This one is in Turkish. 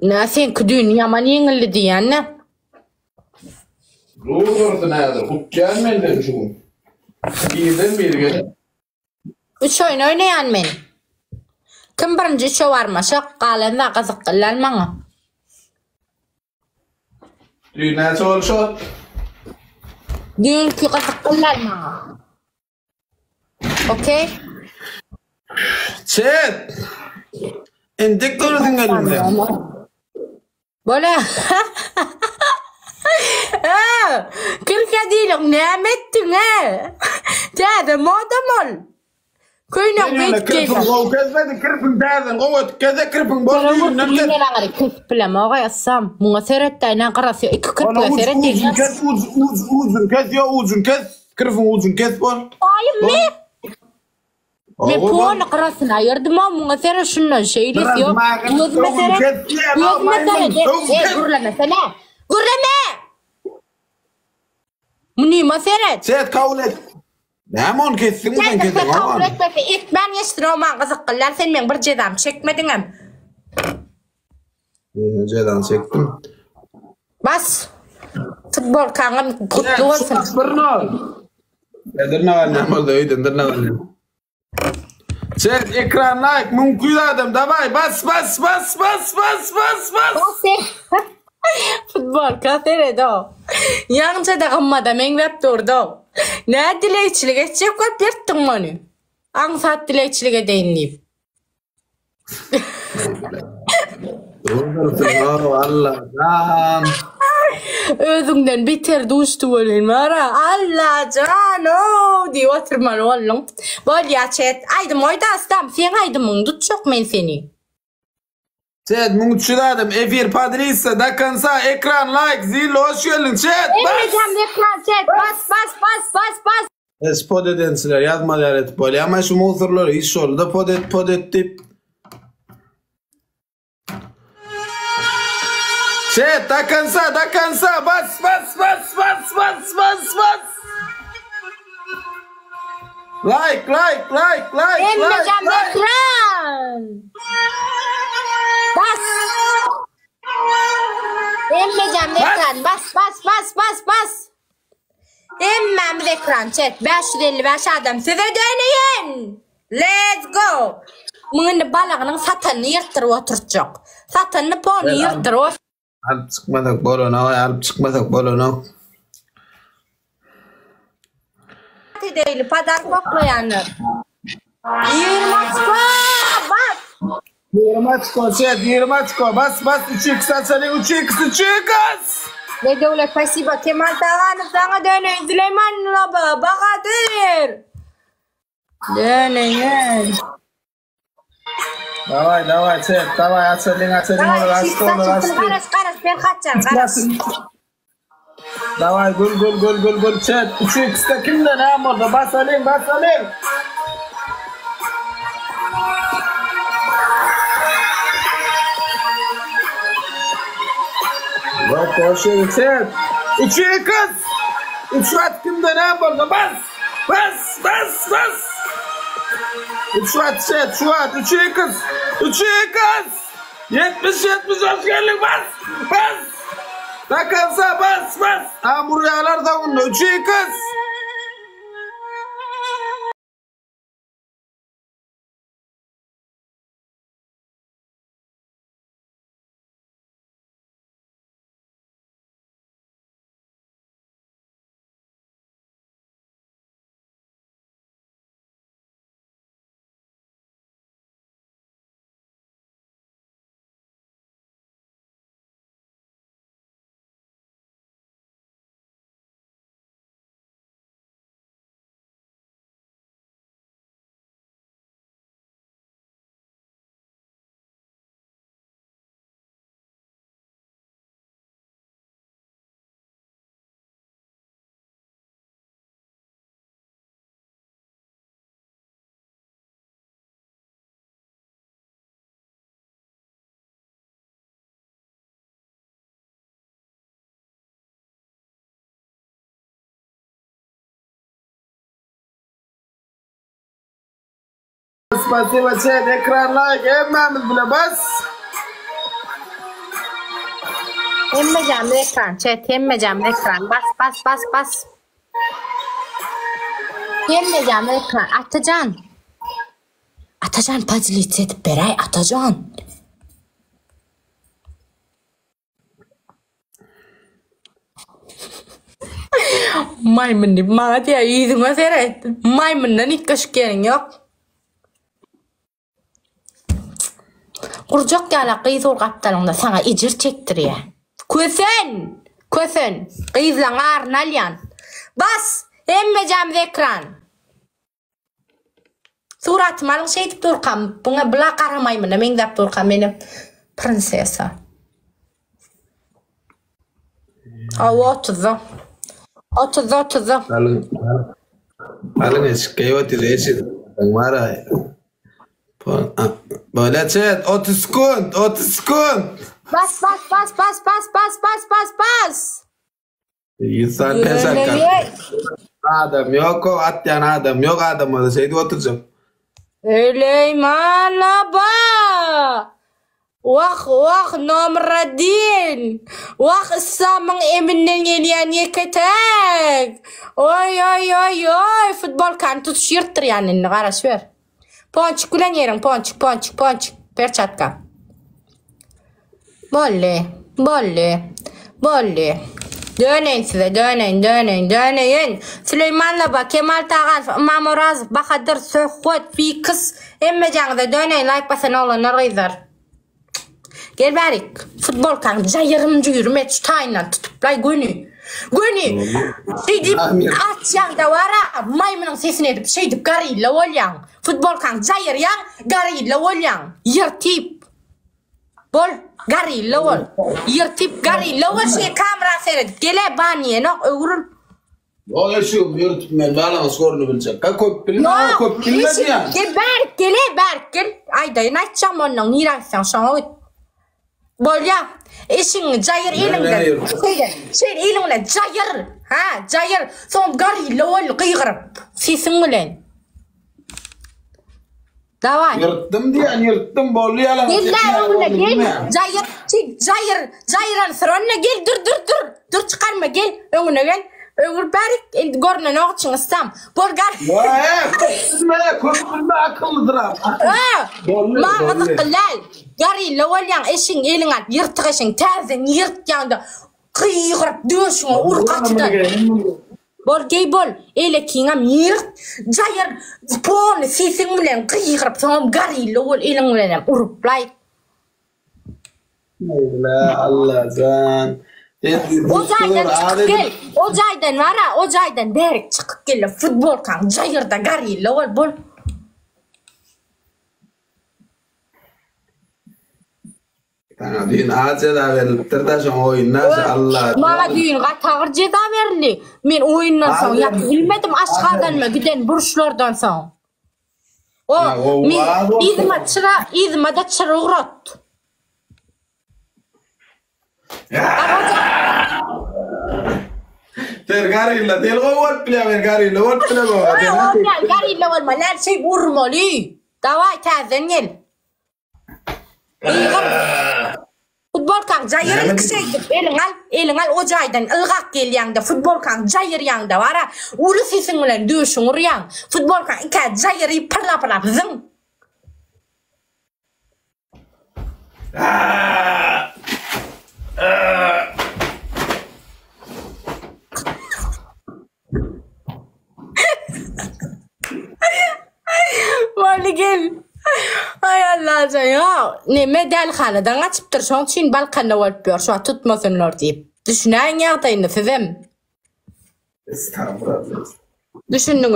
Sen dünya maniyinli diyenle. Doğru nedir? Kutçan men dedim şu. Birden birge. 3 oyun oynayan men. Kim birinci şu varmaşak qalanda qızıq qıllanmağa. Düğüne çalışıyor. Dünkü qızıq qıllanmağa. Okey? Chat. Endik gördün elimde. Böyle. Kırka değilim, ne ettin he? Dedi, modam ol. Köyüne Kırpın bekledim. o kezmedi kırpın derden. O keze kırpın boş Bana değil. bu yine ağrı kırp bileme oğa yazsam. Buna seyrettayına qarası. İki kırpla seyrettayına. Uzun kes ya uzun kes. Kırpın uzun kes bol. Hayır mi? Me puanı qarasın ayırdım ama buna seyret şundan şeylis yok. Gözüme seyret. Gözüme seyret. Gürleme sana. Gürleme. Munima seyret. Seyret kabul et. Hemen kessin mi sen kesin? Kabul etme. İlk ben yeştiroman qızıq qıllar. Sen men bir cezam çekmedin hem. Ceydan çektim. Bas. Futbol kanım kutlu olsun. Dırnavallen oldu öydün dırnavallen. Chat ekran like mümkün adam davay bas. Futbol kaseret o. Yanca da kımmada men web durdu. Ne dilekçilik edecek var birttin onu. Ansat dilekçilik edeyim deyip. Doğrusun Allah'tan. Özünden biter düştü olun mara. Allah cano diye oturmalı oğlum. Böyle ya chat. Aydım oyda astam. Sen aydımın tut çok men seni. Chat mümkün efir padrisa dakansa ekran like zil hoş geldin chat bas. Emmeyeceğim ekran chat. Bas. Pod edensiler yazmalar et böyle ama şu muhtarları iş oldu pod et tip. Chat dakansa bas. Like. Emmeyeceğim ekran. Bas. Emmeyeceğim ekran. Bas. Emmem ekran chat. 555 adam size döneyim. Let's go. Mığını balağının satını yırttırıp oturtacak. Satını ponu yırttırıp. Alıp çıkmadık bolona. Değil padar koklayanlar. 20 bas. 20 açko bas 3x açalım 3x. Ne devlet pasiba Kemal Tağan'ı sana dönün Süleyman'la Bahadır. Dönün. Давай chat давай açalım Karas ben kaçacağım. Давай gol chat 3x'te kimde ne amorda basalım. Bak koşuyor chat 3x 3 at kimde ne amorda bas 3 at chat 3x 70 hoş geldin bas. Dakansa bas. Hamburgerler da bunu 3x. Спасибо, chat. Ekran like. Emmemiz bile bas. Emmeyeceğim ekran. Chat emmeyeceğim ekran. Bas. Emmeyeceğim ekran. Atacan pazilit edip beray Atacan. Maymun deyip mağa diye yüzüme seyrettin. Maymundan ilk kaşık yerin yok. Kurcak yala kıyız ol kaptalında sana icir çektiriyor. Kösen. Kıyızlan ağrın alyan. Bas. Emmeyeceğim ekran. Suratım alın şey deyip durkam. Buna bula karamayımına men deyip durkam benim prinsesa. Otuzda. Alın eşkeyi otur eşit. Mara. Böyle chat 30 sekund. Bas. İnsan peşak adam yok o atyan adam yok adam o da şeydi oturacağım. Süleyman Aba. Wah Nomradin. Wah İslam'ın emininden geliyen yeketek. Oy. Futbol kan tutuş yırttır yani. Karaş ver. Ponçik gülen yerin. Ponçik. Perçatka. Bolli. Döneyin size. Döneyin. Süleyman Aba, Kemal Tağal, İmam Orazov, Bahadır, Söhkut, Fikis. Emmeyeceğinize döneyin. Like basan olanlar gıyzar. Gel barik. Futbol kan cayırımcı yürümet tutayla tutuplay günü. Şey deyip atyan da vara maymunun sesini edip şey deyip garıyla olyan. Futbol kan cayır yan garıyla olyan. Yırtip. Bol garıyla ol. Yırtip garıyla ol şey kamera seyredip. Gele baniye nok öğürül. O yaşıyorum yürütüp ben bağlama skorunu bilecek. Köpülün ya. Gel berk. Ayda naçacağım onun niraysan sana. Bolya, eşin cayır elinden. Şey elinden cayır. Cayır. Son garıyla ol kıygırıp. Sesin ulen. Davay. Yırttım bollu yalan. Gel Cayırın sırrına gel dur çıkarma gel. Önüne gel. Öğür berik görünen oğçun ıstam. Bol gar. Köpülme akıllıdır abi. Mağazı kılal. Garıyla olyan eşin elin at yırtık eşin terzen yırt yanında. Kıygırıp döşüne urkaçıdan. Bol ele kingam yırt. Cayır pon sesin bilen kıygırıp son garıyla ol elin bilen uruplay. Allah can. Ocaydan vara ocaydan berk çıkıp gel futbol kan cayırda garıyla ol bol. Tamam düğün ağaca da verilip tırdaşın oyunlar Allah. Bana düğün katağır ceda verildi. Men oyundan son yapı bilmedim aşağıdan mı giden burçlardan son. İzime de çıra uğrat. Garıyla değil o volt bile ver garıyla volt bile var. Garıyla olma lan şey vurmalı. Davay tazen gel. Futbol kan cayır kısaydı. Elin al ocaydan ılgak gel yanda. Futbol kan cayır yanda var ha. Ulu sesin ulan döşün uruyan. Futbol kan ika cayırı pırlap zın. Vali gel. Ay Allah ya. Ne medal haladan açıptır. Şu an için balkanla olpuyor. Şu an tutmasınlar deyip. Düşünen yağdayını sizim. Estağfurullah. Düşündünüz.